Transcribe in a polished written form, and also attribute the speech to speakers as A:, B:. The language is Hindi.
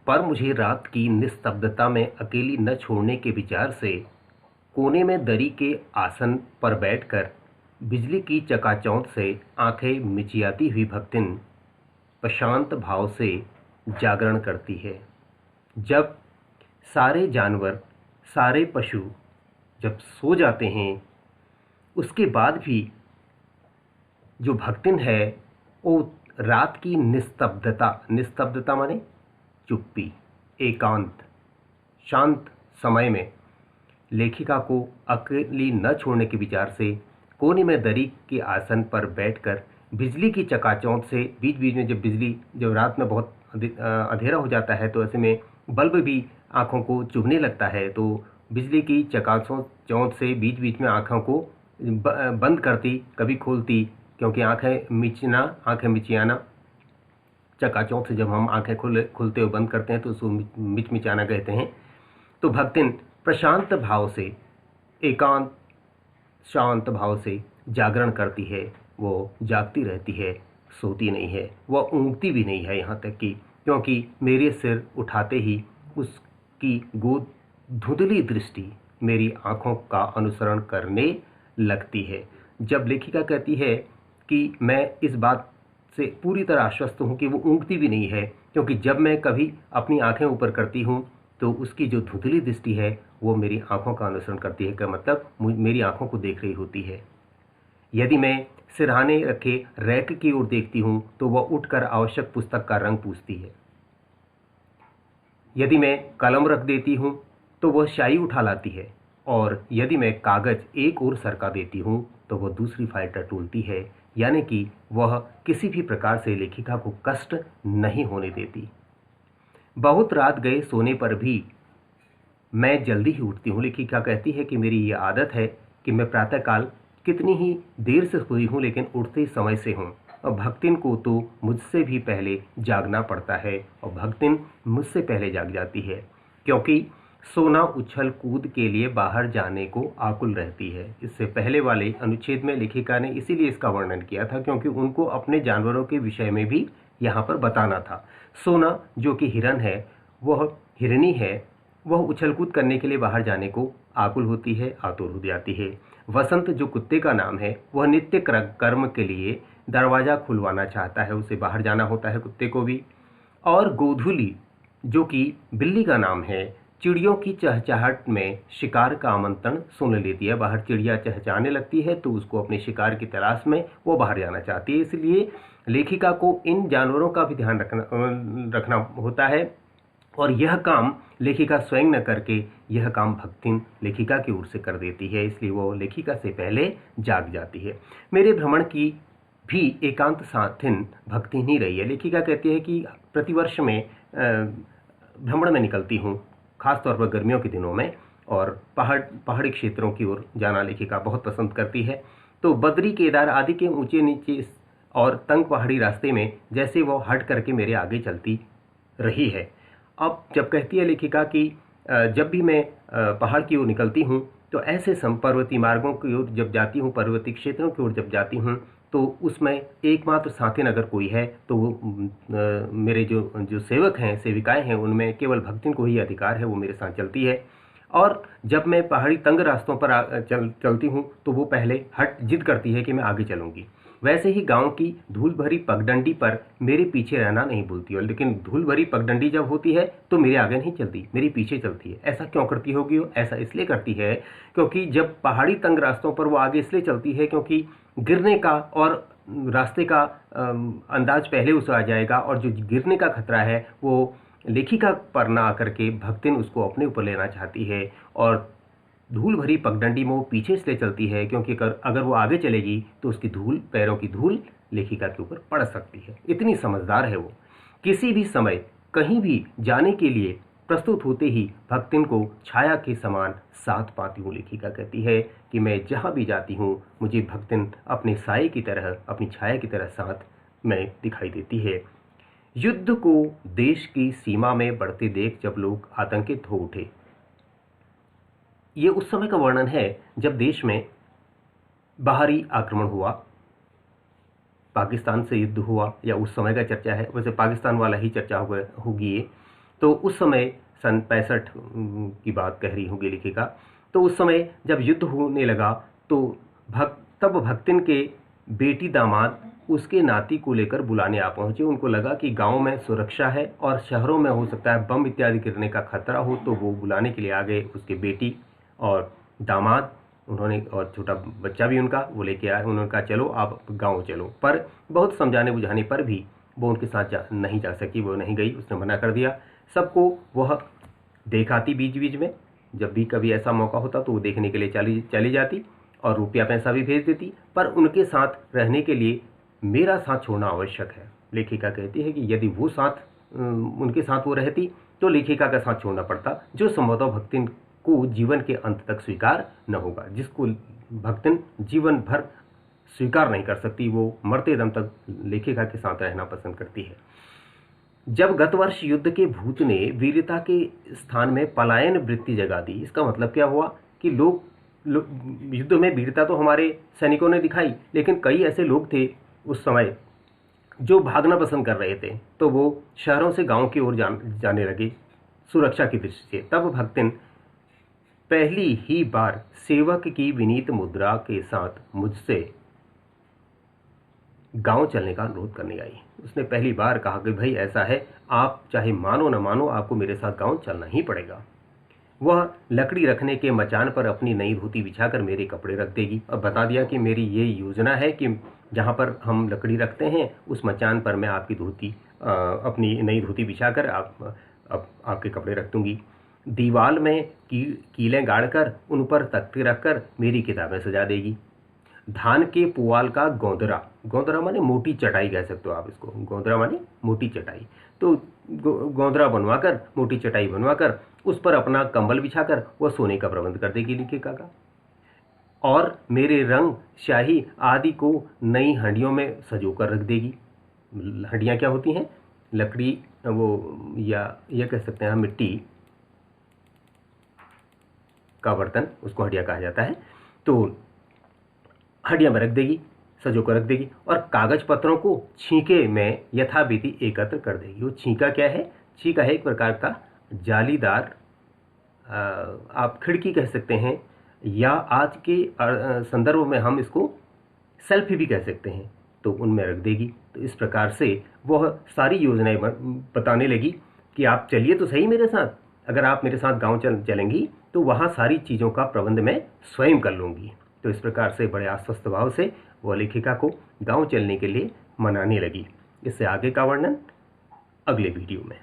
A: पर मुझे रात की निस्तब्धता में अकेली न छोड़ने के विचार से कोने में दरी के आसन पर बैठकर बिजली की चकाचौंध से आंखें मिचियाती हुई भक्तिन प्रशांत भाव से जागरण करती है। जब सारे जानवर, सारे पशु जब सो जाते हैं, उसके बाद भी जो भक्तिन है वो रात की निस्तब्धता माने चुप्पी, एकांत, शांत समय में लेखिका को अकेली न छोड़ने के विचार से कोने में दरी के आसन पर बैठकर बिजली की चकाचौंध से बीच बीच में जब रात में बहुत अंधेरा हो जाता है तो ऐसे में बल्ब भी आँखों को चुभने लगता है, तो बिजली की चकाचौंध से बीच बीच में आँखों को बंद करती, कभी खोलती, क्योंकि आँखें मिचियाना, चकाचौंध से जब हम आँखें खुलते हुए बंद करते हैं तो उसको मिचमिचाना कहते हैं। तो भक्तिन प्रशांत भाव से, एकांत शांत भाव से जागरण करती है। वो जागती रहती है, सोती नहीं है, वह ऊँघती भी नहीं है, यहाँ तक कि क्योंकि मेरे सिर उठाते ही उसकी गोद धुंधली दृष्टि मेरी आँखों का अनुसरण करने लगती है। जब लेखिका कहती है कि मैं इस बात से पूरी तरह आश्वस्त हूँ कि वो ऊँघती भी नहीं है, क्योंकि जब मैं कभी अपनी आँखें ऊपर करती हूँ तो उसकी जो धुंधली दृष्टि है वो मेरी आँखों का अनुसरण करती है, का मतलब मेरी आँखों को देख रही होती है। यदि मैं सिरहाने रखे रैक की ओर देखती हूँ तो वह उठकर आवश्यक पुस्तक का रंग पूछती है। यदि मैं कलम रख देती हूँ तो वह स्याही उठा लाती है, और यदि मैं कागज एक ओर सरका देती हूँ तो वह दूसरी फाइल टटोलती है, यानी कि वह किसी भी प्रकार से लेखिका को कष्ट नहीं होने देती। बहुत रात गए सोने पर भी मैं जल्दी ही उठती हूँ। लेखिका कहती है कि मेरी ये आदत है कि मैं प्रातःकाल कितनी ही देर से सोई हूँ लेकिन उठते समय से हूँ, और भक्तिन को तो मुझसे भी पहले जागना पड़ता है, और भक्तिन मुझसे पहले जाग जाती है, क्योंकि सोना उछल कूद के लिए बाहर जाने को आकुल रहती है। इससे पहले वाले अनुच्छेद में लेखिका ने इसीलिए इसका वर्णन किया था क्योंकि उनको अपने जानवरों के विषय में भी यहाँ पर बताना था। सोना जो कि हिरन है, वह हिरनी है, वह उछल कूद करने के लिए बाहर जाने को आकुल होती है, आतुर हो जाती है। वसंत जो कुत्ते का नाम है, वह नित्य कर्म के लिए दरवाज़ा खुलवाना चाहता है, उसे बाहर जाना होता है कुत्ते को भी। और गोधूली जो कि बिल्ली का नाम है, चिड़ियों की चहचहाहट में शिकार का आमंत्रण सुन लेती है। बाहर चिड़िया चहचहाने लगती है तो उसको अपने शिकार की तलाश में वो बाहर जाना चाहती है। इसलिए लेखिका को इन जानवरों का भी ध्यान रखना होता है, और यह काम लेखिका स्वयं न करके यह काम भक्तिन लेखिका की ओर से कर देती है, इसलिए वो लेखिका से पहले जाग जाती है। मेरे भ्रमण की भी एकांत साथिन भक्तिन ही रही है। लेखिका कहती है कि प्रतिवर्ष में भ्रमण में निकलती हूँ, खासतौर पर गर्मियों के दिनों में, और पहाड़ी क्षेत्रों की ओर जाना लेखिका बहुत पसंद करती है। तो बद्री, केदार आदि के ऊंचे नीचे और तंग पहाड़ी रास्ते में जैसे वो हट करके मेरे आगे चलती रही है। अब जब कहती है लेखिका कि जब भी मैं पहाड़ की ओर निकलती हूँ तो ऐसे पर्वतीय मार्गों की ओर जब जाती हूँ, पर्वतीय क्षेत्रों की ओर जब जाती हूँ, तो उसमें एकमात्र साथिन अगर कोई है तो वो मेरे जो सेवक हैं, सेविकाएं हैं, उनमें केवल भक्तिन को ही अधिकार है, वो मेरे साथ चलती है। और जब मैं पहाड़ी तंग रास्तों पर चलती हूँ तो वो पहले जिद करती है कि मैं आगे चलूँगी। वैसे ही गांव की धूल भरी पगडंडी पर मेरे पीछे रहना नहीं भूलती, और लेकिन धूल भरी पगडंडी जब होती है तो मेरे आगे नहीं चलती, मेरे पीछे चलती है। ऐसा क्यों करती होगी वो? ऐसा इसलिए करती है क्योंकि जब पहाड़ी तंग रास्तों पर वो आगे इसलिए चलती है क्योंकि गिरने का और रास्ते का अंदाज पहले उसे आ जाएगा, और जो गिरने का खतरा है वो लेखिका पर ना आकर के भक्तिन उसको अपने ऊपर लेना चाहती है, और धूल भरी पगडंडी में वो पीछे इसलिए चलती है क्योंकि अगर वो आगे चलेगी तो उसकी धूल, पैरों की धूल लेखिका के ऊपर पड़ सकती है। इतनी समझदार है वो। किसी भी समय कहीं भी जाने के लिए प्रस्तुत होते ही भक्तिन को छाया के समान साथ पाती हूँ। लेखिका कहती है कि मैं जहाँ भी जाती हूँ मुझे भक्तिन अपने साये की तरह, अपनी छाया की तरह साथ में दिखाई देती है। युद्ध को देश की सीमा में बढ़ते देख जब लोग आतंकित हो उठे, ये उस समय का वर्णन है जब देश में बाहरी आक्रमण हुआ, पाकिस्तान से युद्ध हुआ, या उस समय का चर्चा है, वैसे पाकिस्तान वाला ही चर्चा होगी ये। तो उस समय सन 65 की बात कह रही होगी लेखिका। तो उस समय जब युद्ध होने लगा तो तब भक्तिन के बेटी दामाद उसके नाती को लेकर बुलाने आ पहुंचे। उनको लगा कि गांव में सुरक्षा है और शहरों में हो सकता है बम इत्यादि गिरने का खतरा हो, तो वो बुलाने के लिए आ गए। उसके बेटी और दामाद उन्होंने, और छोटा बच्चा भी उनका, वो लेके आए। उन्होंने कहा चलो आप गांव चलो, पर बहुत समझाने बुझाने पर भी वो उनके साथ नहीं जा सकी, वो नहीं गई, उसने मना कर दिया। सबको वह देखाती बीच बीच में, जब भी कभी ऐसा मौका होता तो वो देखने के लिए चली जाती और रुपया पैसा भी भेज देती, पर उनके साथ रहने के लिए मेरा साथ छोड़ना आवश्यक है। लेखिका कहती है कि यदि वो उनके साथ वो रहती तो लेखिका का साथ छोड़ना पड़ता, जो संभवतः भक्तिन को जीवन के अंत तक स्वीकार न होगा, जिसको भक्तिन जीवन भर स्वीकार नहीं कर सकती, वो मरते दम तक लेखिका के साथ रहना पसंद करती है। जब गत वर्ष युद्ध के भूत ने वीरता के स्थान में पलायन वृत्ति जगा दी, इसका मतलब क्या हुआ कि युद्ध में वीरता तो हमारे सैनिकों ने दिखाई, लेकिन कई ऐसे लोग थे उस समय जो भागना पसंद कर रहे थे, तो वो शहरों से गांव की ओर जाने लगे सुरक्षा की दृष्टि से। तब भक्तिन पहली ही बार सेवक की विनीत मुद्रा के साथ मुझसे गांव चलने का अनुरोध करने आई। उसने पहली बार कहा कि भाई ऐसा है, आप चाहे मानो न मानो, आपको मेरे साथ गांव चलना ही पड़ेगा। वह लकड़ी रखने के मचान पर अपनी नई धोती बिछाकर मेरे कपड़े रख देगी और बता दिया कि मेरी ये योजना है कि जहाँ पर हम लकड़ी रखते हैं उस मचान पर मैं आपकी अपनी नई धोती बिछाकर आपके कपड़े रख दूंगी। दीवाल में कीलें गाड़कर उन पर तख्ते रखकर मेरी किताबें सजा देगी। धान के पुआल का गोंदरा माने मोटी चटाई कह सकते हो आप इसको, गोंदरा माने मोटी चटाई। तो गोंदरा बनवाकर, मोटी चटाई बनवाकर उस पर अपना कंबल बिछाकर वह सोने का प्रबंध कर देगी लेखिका का। और मेरे रंग शाही आदि को नई हंडियों में सजोकर रख देगी। हंडियाँ क्या होती हैं? लकड़ी, वो या यह कह सकते हैं मिट्टी का बर्तन, उसको हंडिया कहा जाता है। तो हंडिया में रख देगी, सजो कर रख देगी, और कागज पत्रों को छींके में यथाविधि एकत्र कर देगी। वो छींका क्या है? छींका है एक प्रकार का जालीदार, आप खिड़की कह सकते हैं, या आज के संदर्भ में हम इसको सेल्फ भी कह सकते हैं, तो उनमें रख देगी। तो इस प्रकार से वह सारी योजनाएं बताने लगी कि आप चलिए तो सही मेरे साथ, अगर आप मेरे साथ गांव चलेंगी तो वहाँ सारी चीज़ों का प्रबंध मैं स्वयं कर लूँगी। तो इस प्रकार से बड़े आश्वस्त भाव से वह लेखिका को गांव चलने के लिए मनाने लगी। इससे आगे का वर्णन अगले वीडियो में।